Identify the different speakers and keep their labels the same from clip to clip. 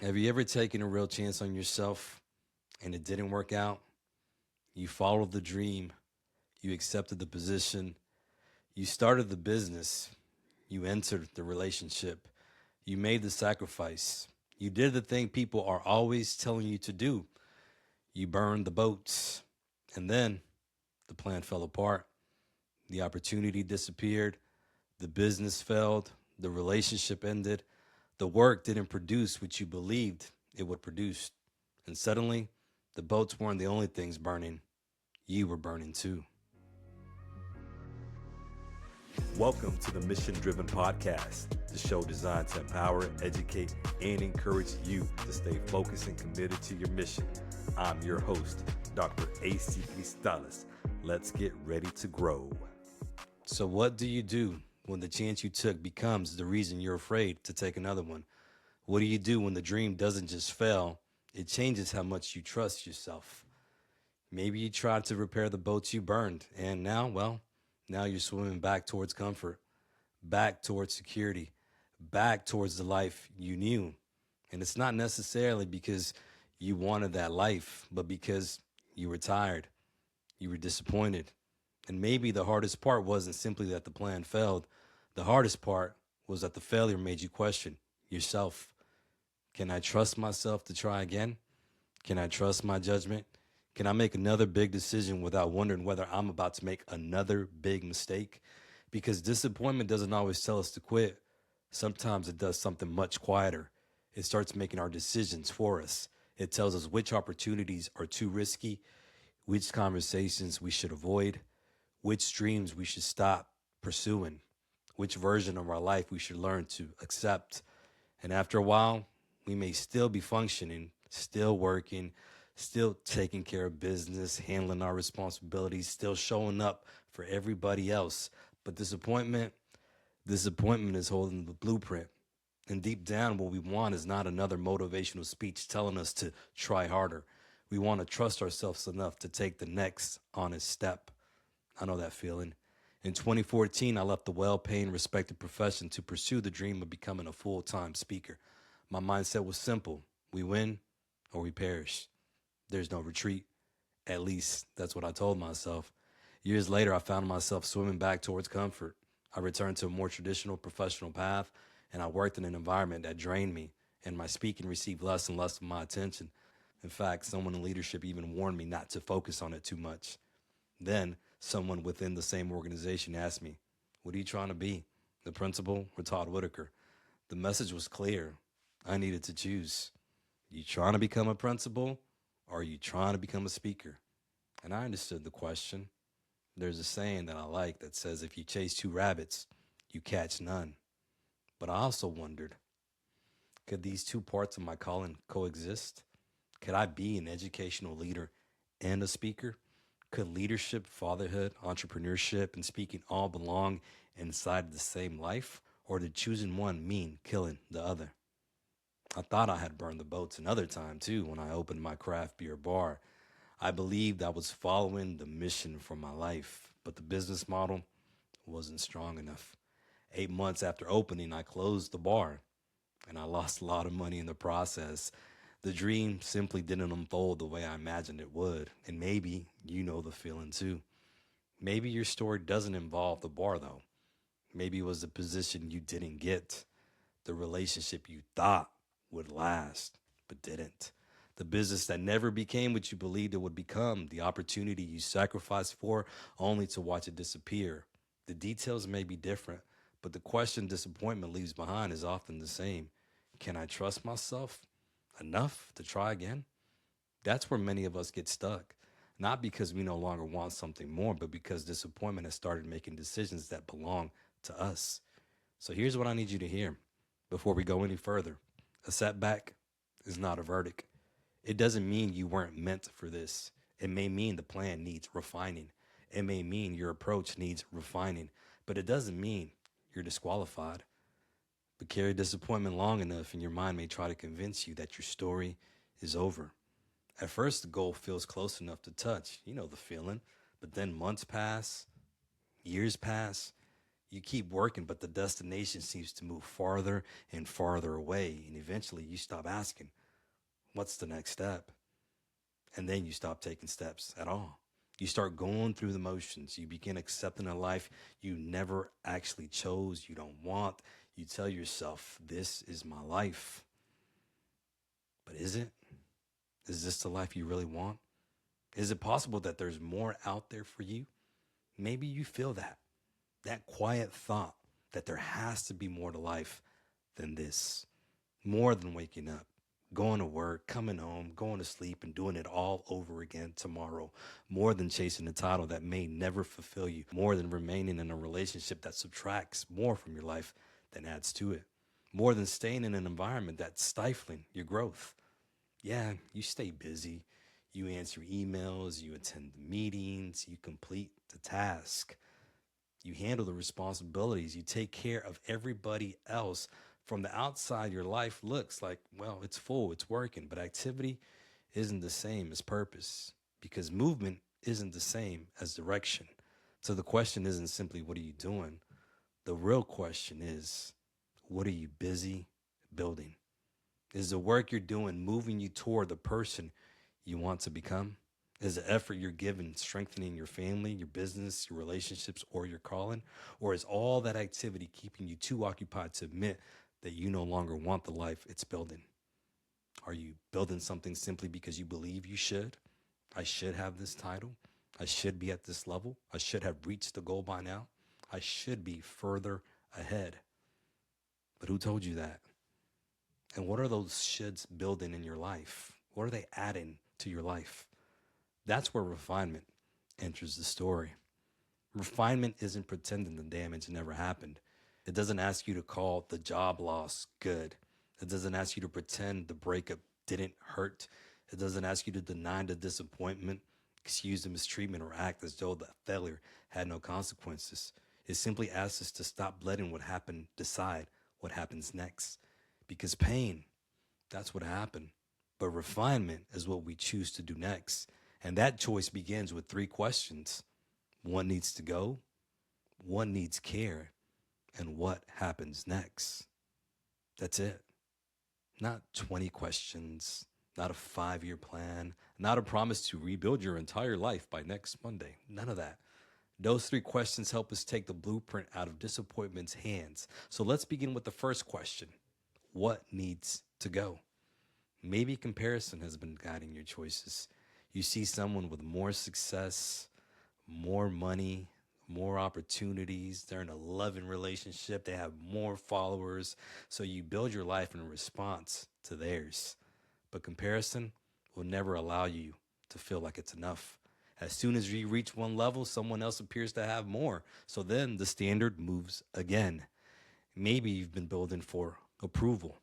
Speaker 1: Have you ever taken a real chance on yourself and it didn't work out? You followed the dream, you accepted the position, you started the business, you entered the relationship, you made the sacrifice, you did the thing people are always telling you to do. You burned the boats, and then the plan fell apart. The opportunity disappeared, the business failed, the relationship ended, the work didn't produce what you believed it would produce. And suddenly, the boats weren't the only things burning, you were burning too.
Speaker 2: Welcome to the Mission Driven Podcast, the show designed to empower, educate, and encourage you to stay focused and committed to your mission. I'm your host, Dr. A.C. Cristales. Let's get ready to grow.
Speaker 1: So, what do you do when the chance you took becomes the reason you're afraid to take another one? What do you do when the dream doesn't just fail, it changes how much you trust yourself? Maybe you tried to repair the boats you burned, and now, well, now you're swimming back towards comfort, back towards security, back towards the life you knew. And it's not necessarily because you wanted that life, but because you were tired, you were disappointed. And maybe the hardest part wasn't simply that the plan failed. The hardest part was that the failure made you question yourself. Can I trust myself to try again? Can I trust my judgment? Can I make another big decision without wondering whether I'm about to make another big mistake? Because disappointment doesn't always tell us to quit. Sometimes it does something much quieter. It starts making our decisions for us. It tells us which opportunities are too risky, which conversations we should avoid, which dreams we should stop pursuing, which version of our life we should learn to accept. And after a while, we may still be functioning, still working, still taking care of business, handling our responsibilities, still showing up for everybody else. But disappointment is holding the blueprint. And deep down, what we want is not another motivational speech telling us to try harder. We want to trust ourselves enough to take the next honest step. I know that feeling. In 2014, I left the well paying, respected profession to pursue the dream of becoming a full time speaker. My mindset was simple: we win or we perish. There's no retreat. At least that's what I told myself. Years later, I found myself swimming back towards comfort. I returned to a more traditional professional path, and I worked in an environment that drained me, and my speaking received less and less of my attention. In fact, someone in leadership even warned me not to focus on it too much. Then, someone within the same organization asked me, "What are you trying to be? The principal or Todd Whitaker?" The message was clear. I needed to choose. You trying to become a principal or are you trying to become a speaker? And I understood the question. There's a saying that I like that says if you chase two rabbits, you catch none. But I also wondered, could these two parts of my calling coexist? Could I be an educational leader and a speaker? Could leadership, fatherhood, entrepreneurship, and speaking all belong inside the same life? Or did choosing one mean killing the other? I thought I had burned the boats another time too when I opened my craft beer bar. I believed I was following the mission for my life, but the business model wasn't strong enough. 8 months after opening, I closed the bar and I lost a lot of money in the process. The dream simply didn't unfold the way I imagined it would. And maybe you know the feeling too. Maybe your story doesn't involve the bar though. Maybe it was the position you didn't get, the relationship you thought would last, but didn't. The business that never became what you believed it would become, the opportunity you sacrificed for only to watch it disappear. The details may be different, but the question disappointment leaves behind is often the same. Can I trust myself enough to try again? That's where many of us get stuck. Not because we no longer want something more, but because disappointment has started making decisions that belong to us. So here's what I need you to hear before we go any further. A setback is not a verdict. It doesn't mean you weren't meant for this. It may mean the plan needs refining. It may mean your approach needs refining, but it doesn't mean you're disqualified. But carry disappointment long enough, and your mind may try to convince you that your story is over. At first, the goal feels close enough to touch. You know the feeling. But then months pass, years pass. You keep working, but the destination seems to move farther and farther away. And eventually you stop asking, what's the next step? And then you stop taking steps at all. You start going through the motions. You begin accepting a life you never actually chose, you don't want. You tell yourself, this is my life. But is it? Is this the life you really want? Is it possible that there's more out there for you? Maybe you feel that quiet thought that there has to be more to life than this, more than waking up, going to work, coming home, going to sleep, and doing it all over again tomorrow, more than chasing a title that may never fulfill you, more than remaining in a relationship that subtracts more from your life than adds to it, more than staying in an environment that's stifling your growth. Yeah, you stay busy. You answer emails, you attend the meetings, you complete the task, you handle the responsibilities, you take care of everybody else. From the outside, your life looks like, well, it's full, it's working, but activity isn't the same as purpose because movement isn't the same as direction. So the question isn't simply, what are you doing? The real question is, what are you busy building? Is the work you're doing moving you toward the person you want to become? Is the effort you're giving strengthening your family, your business, your relationships, or your calling? Or is all that activity keeping you too occupied to admit that you no longer want the life it's building? Are you building something simply because you believe you should? I should have this title. I should be at this level. I should have reached the goal by now. I should be further ahead. But who told you that? And what are those shoulds building in your life? What are they adding to your life? That's where refinement enters the story. Refinement isn't pretending the damage never happened. It doesn't ask you to call the job loss good. It doesn't ask you to pretend the breakup didn't hurt. It doesn't ask you to deny the disappointment, excuse the mistreatment, or act as though the failure had no consequences. It simply asks us to stop letting what happened decide what happens next. Because pain, that's what happened. But refinement is what we choose to do next. And that choice begins with three questions. What needs to go? What needs care? And what happens next? That's it. Not 20 questions, not a 5-year plan, not a promise to rebuild your entire life by next Monday. None of that. Those three questions help us take the blueprint out of disappointment's hands. So let's begin with the first question. What needs to go? Maybe comparison has been guiding your choices. You see someone with more success, more money, more opportunities. They're in a loving relationship. They have more followers. So you build your life in response to theirs. But comparison will never allow you to feel like it's enough. As soon as you reach one level, someone else appears to have more. So then the standard moves again. Maybe you've been building for approval,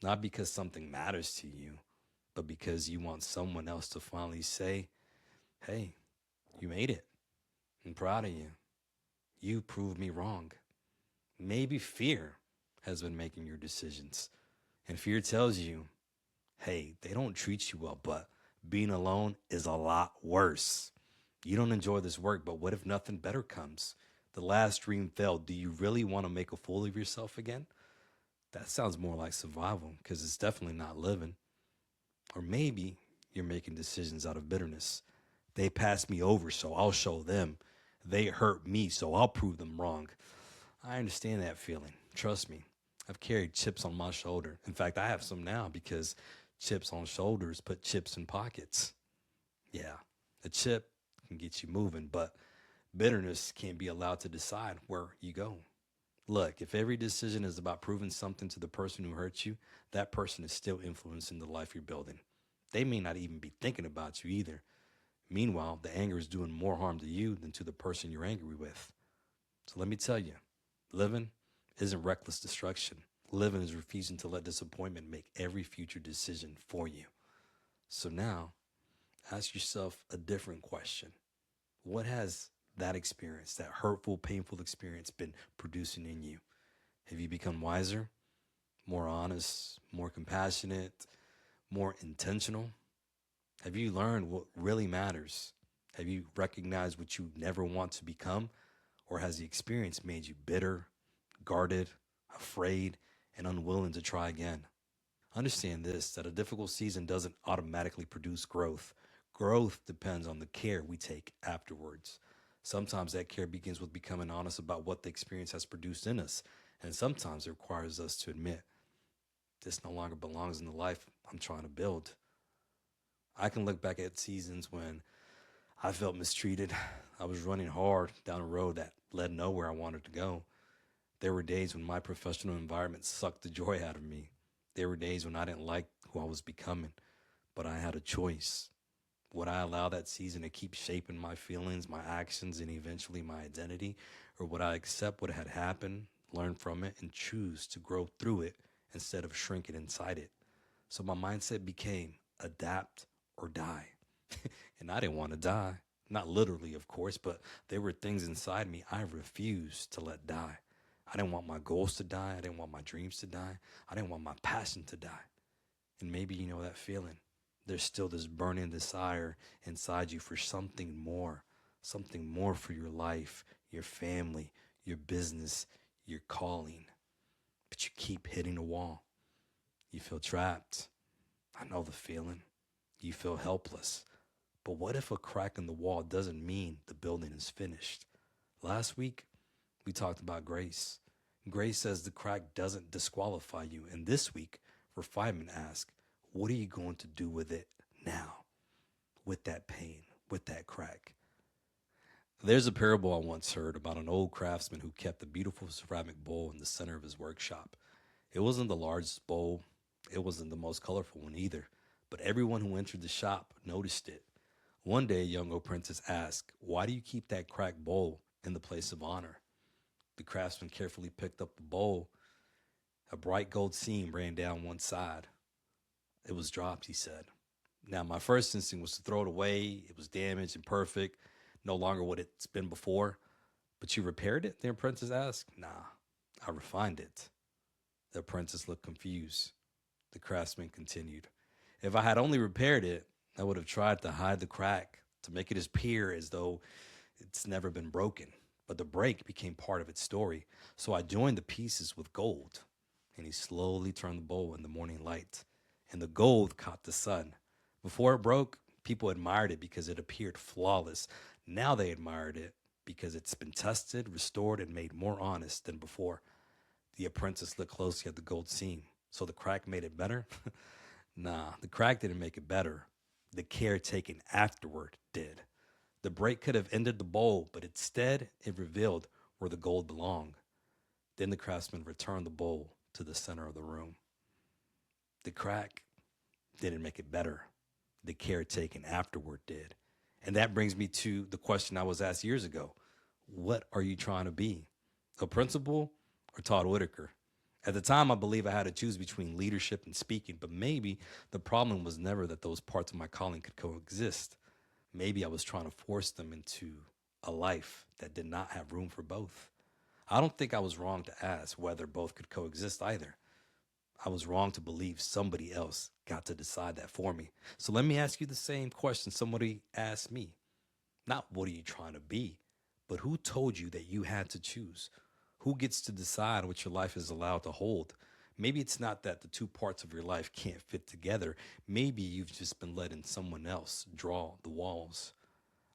Speaker 1: not because something matters to you, but because you want someone else to finally say, hey, you made it. I'm proud of you. You proved me wrong. Maybe fear has been making your decisions. And fear tells you, hey, they don't treat you well, but being alone is a lot worse. You don't enjoy this work, but what if nothing better comes? The last dream failed. Do you really want to make a fool of yourself again? That sounds more like survival because it's definitely not living. Or maybe you're making decisions out of bitterness. They passed me over, so I'll show them. They hurt me, so I'll prove them wrong. I understand that feeling. Trust me. I've carried chips on my shoulder. In fact, I have some now because chips on shoulders put chips in pockets. Yeah, a chip can get you moving, but bitterness can't be allowed to decide where you go. Look, if every decision is about proving something to the person who hurt you, that person is still influencing the life you're building. They may not even be thinking about you either. Meanwhile, the anger is doing more harm to you than to the person you're angry with. So let me tell you, living isn't reckless destruction. Living is refusing to let disappointment make every future decision for you. So now, ask yourself a different question. What has that experience, that hurtful, painful experience, been producing in you? Have you become wiser, more honest, more compassionate, more intentional? Have you learned what really matters? Have you recognized what you never want to become? Or has the experience made you bitter, guarded, afraid, and unwilling to try again? Understand this, that a difficult season doesn't automatically produce growth. Growth depends on the care we take afterwards. Sometimes that care begins with becoming honest about what the experience has produced in us, and sometimes it requires us to admit this no longer belongs in the life I'm trying to build. I can look back at seasons when I felt mistreated. I was running hard down a road that led nowhere I wanted to go. There were days when my professional environment sucked the joy out of me. There were days when I didn't like who I was becoming, but I had a choice. Would I allow that season to keep shaping my feelings, my actions, and eventually my identity? Or would I accept what had happened, learn from it, and choose to grow through it instead of shrinking inside it? So my mindset became adapt or die. And I didn't want to die. Not literally, of course, but there were things inside me I refused to let die. I didn't want my goals to die. I didn't want my dreams to die. I didn't want my passion to die. And maybe you know that feeling. There's still this burning desire inside you for something more for your life, your family, your business, your calling. But you keep hitting a wall. You feel trapped. I know the feeling. You feel helpless. But what if a crack in the wall doesn't mean the building is finished? Last week, we talked about grace. Grace says the crack doesn't disqualify you. And this week, refinement asks, what are you going to do with it now? With that pain, with that crack? There's a parable I once heard about an old craftsman who kept a beautiful ceramic bowl in the center of his workshop. It wasn't the largest bowl, it wasn't the most colorful one either, but everyone who entered the shop noticed it. One day, a young apprentice asked, why do you keep that cracked bowl in the place of honor? The craftsman carefully picked up the bowl. A bright gold seam ran down one side. It was dropped, he said. Now, my first instinct was to throw it away. It was damaged, imperfect, no longer what it's been before. But you repaired it? The apprentice asked. Nah, I refined it. The apprentice looked confused. The craftsman continued. If I had only repaired it, I would have tried to hide the crack, to make it appear as though it's never been broken. But the break became part of its story. So I joined the pieces with gold. And he slowly turned the bowl in the morning light. And the gold caught the sun. Before it broke, people admired it because it appeared flawless. Now they admired it because it's been tested, restored, and made more honest than before. The apprentice looked closely at the gold seam. So the crack made it better? Nah, the crack didn't make it better. The care taken afterward did. The break could have ended the bowl, but instead it revealed where the gold belonged. Then the craftsman returned the bowl to the center of the room. The crack didn't make it better. The care taken afterward did. And that brings me to the question I was asked years ago. What are you trying to be? A principal or Todd Whitaker? At the time, I believe I had to choose between leadership and speaking, but maybe the problem was never that those parts of my calling could coexist. Maybe I was trying to force them into a life that did not have room for both. I don't think I was wrong to ask whether both could coexist either. I was wrong to believe somebody else got to decide that for me. So let me ask you the same question somebody asked me. Not what are you trying to be, but who told you that you had to choose? Who gets to decide what your life is allowed to hold? Maybe it's not that the two parts of your life can't fit together. Maybe you've just been letting someone else draw the walls.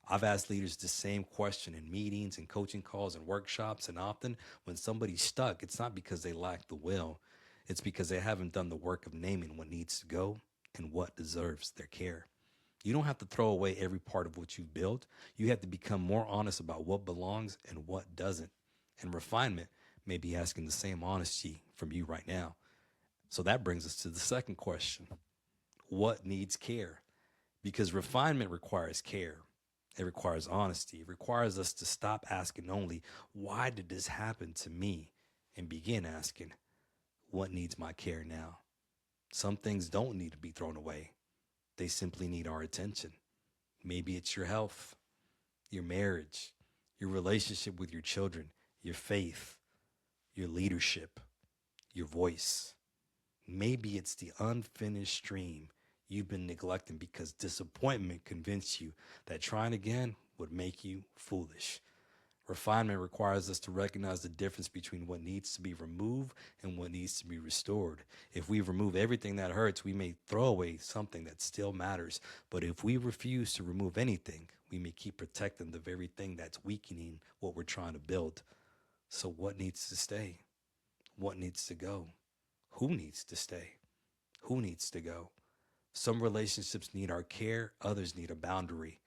Speaker 1: I've asked leaders the same question in meetings and coaching calls and workshops, and often when somebody's stuck, it's not because they lack the will. It's because they haven't done the work of naming what needs to go and what deserves their care. You don't have to throw away every part of what you've built. You have to become more honest about what belongs and what doesn't. And refinement may be asking the same honesty from you right now. So that brings us to the second question. What needs care? Because refinement requires care. It requires honesty. It requires us to stop asking only, why did this happen to me? And begin asking, what needs my care now? Some things don't need to be thrown away. They simply need our attention. Maybe it's your health, your marriage, your relationship with your children, your faith, your leadership, your voice. Maybe it's the unfinished dream you've been neglecting because disappointment convinced you that trying again would make you foolish. Refinement requires us to recognize the difference between what needs to be removed and what needs to be restored. If we remove everything that hurts, we may throw away something that still matters. But if we refuse to remove anything, we may keep protecting the very thing that's weakening what we're trying to build. So, what needs to stay? What needs to go? Who needs to stay? Who needs to go? Some relationships need our care, others need a boundary.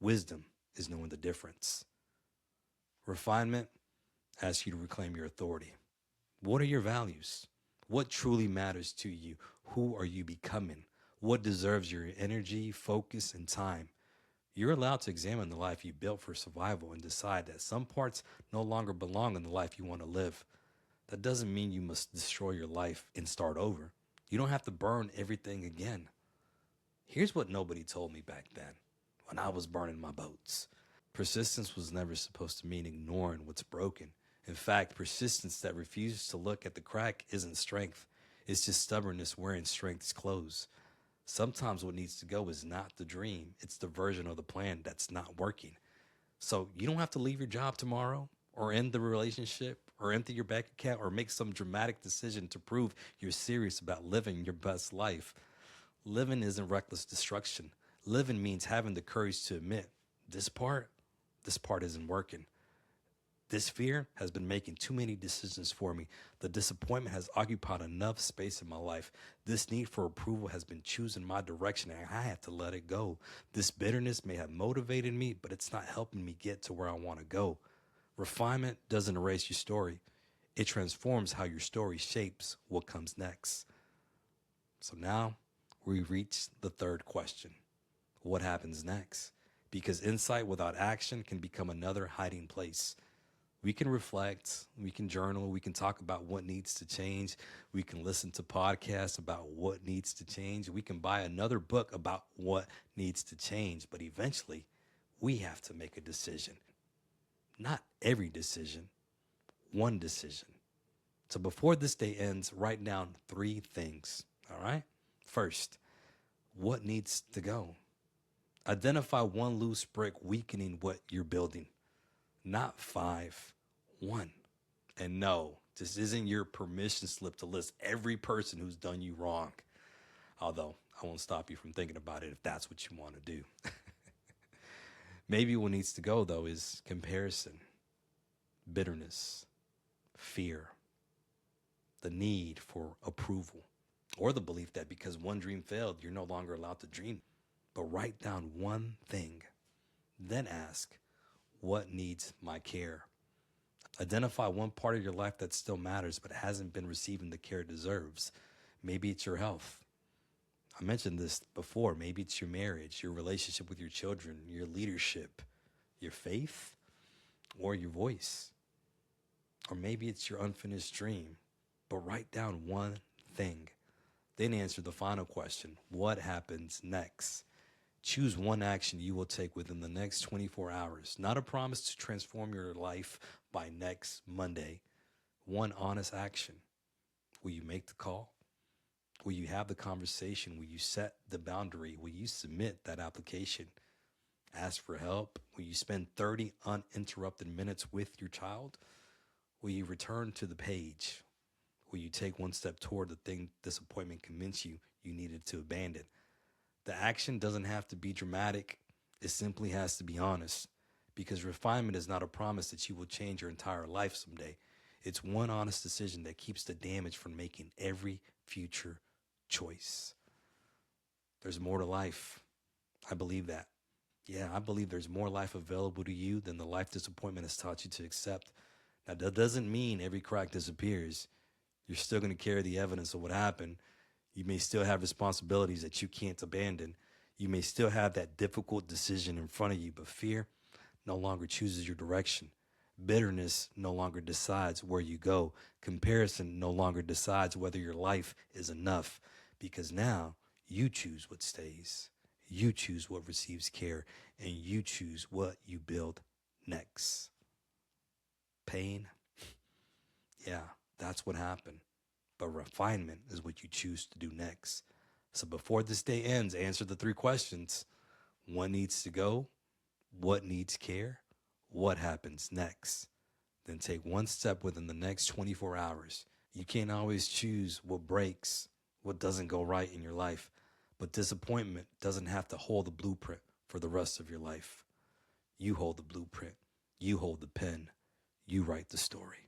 Speaker 1: Wisdom is knowing the difference. Refinement asks you to reclaim your authority. What are your values? What truly matters to you? Who are you becoming? What deserves your energy, focus, and time? You're allowed to examine the life you built for survival and decide that some parts no longer belong in the life you want to live. That doesn't mean you must destroy your life and start over. You don't have to burn everything again. Here's what nobody told me back then when I was burning my boats. Persistence was never supposed to mean ignoring what's broken. In fact, persistence that refuses to look at the crack isn't strength. It's just stubbornness wearing strength's clothes. Sometimes what needs to go is not the dream. It's the version of the plan that's not working. So you don't have to leave your job tomorrow or end the relationship or empty your bank account or make some dramatic decision to prove you're serious about living your best life. Living isn't reckless destruction. Living means having the courage to admit this part isn't working. This fear has been making too many decisions for me. The disappointment has occupied enough space in my life. This need for approval has been choosing my direction, and I have to let it go. This bitterness may have motivated me, but it's not helping me get to where I want to go. Refinement doesn't erase your story. It transforms how your story shapes what comes next. So now we reach the third question. What happens next? Because insight without action can become another hiding place. We can reflect, we can journal, we can talk about what needs to change. We can listen to podcasts about what needs to change. We can buy another book about what needs to change. But eventually, we have to make a decision. Not every decision, one decision. So before this day ends, write down 3 things, all right? First, what needs to go? Identify one loose brick weakening what you're building. Not 5, 1. And no, this isn't your permission slip to list every person who's done you wrong. Although I won't stop you from thinking about it if that's what you want to do. Maybe what needs to go, though, is comparison, bitterness, fear, the need for approval, or the belief that because one dream failed, you're no longer allowed to dream. But write down one thing, then ask, what needs my care? Identify one part of your life that still matters but hasn't been receiving the care it deserves. Maybe it's your health. I mentioned this before. Maybe it's your marriage, your relationship with your children, your leadership, your faith, or your voice. Or maybe it's your unfinished dream. But write down one thing. Then answer the final question. What happens next? Choose one action you will take within the next 24 hours. Not a promise to transform your life by next Monday. One honest action. Will you make the call? Will you have the conversation? Will you set the boundary? Will you submit that application? Ask for help? Will you spend 30 uninterrupted minutes with your child? Will you return to the page? Will you take one step toward the thing disappointment convinced you needed to abandon? The action doesn't have to be dramatic. It simply has to be honest. Because refinement is not a promise that you will change your entire life someday. It's one honest decision that keeps the damage from making every future choice. There's more to life. I believe that. Yeah, I believe there's more life available to you than the life disappointment has taught you to accept. Now, that doesn't mean every crack disappears. You're still going to carry the evidence of what happened. You may still have responsibilities that you can't abandon. You may still have that difficult decision in front of you, but fear no longer chooses your direction. Bitterness no longer decides where you go. Comparison no longer decides whether your life is enough, because now you choose what stays. You choose what receives care, and you choose what you build next. Pain? Yeah, that's what happened. But refinement is what you choose to do next. So before this day ends, answer the 3 questions. What needs to go? What needs care? what happens next. Then take one step within the next 24 hours. You can't always choose what breaks, what doesn't go right in your life, but disappointment doesn't have to hold the blueprint for the rest of your life. You hold the blueprint. You hold the pen. You write the story.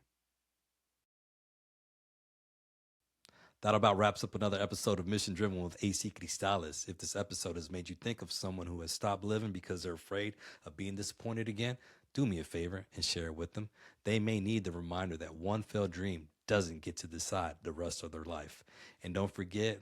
Speaker 1: That about wraps up another episode of Mission Driven with AC Cristales. If this episode has made you think of someone who has stopped living because they're afraid of being disappointed again, do me a favor and share it with them. They may need the reminder that one failed dream doesn't get to decide the rest of their life. And don't forget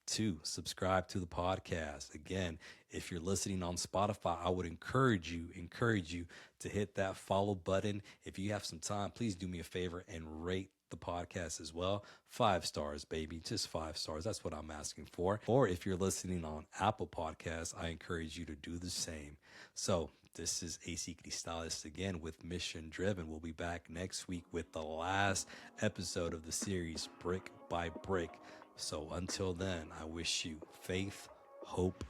Speaker 1: to subscribe to the podcast. Again, if you're listening on Spotify, I would encourage you to hit that follow button. If you have some time, please do me a favor and rate the podcast as well. 5 stars, baby, just 5 stars. That's what I'm asking for. Or if you're listening on Apple Podcasts, I encourage you to do the same. So this is AC Cristales again with Mission Driven. We'll be back next week with the last episode of the series, Brick by Brick. So until then, I wish you faith, hope,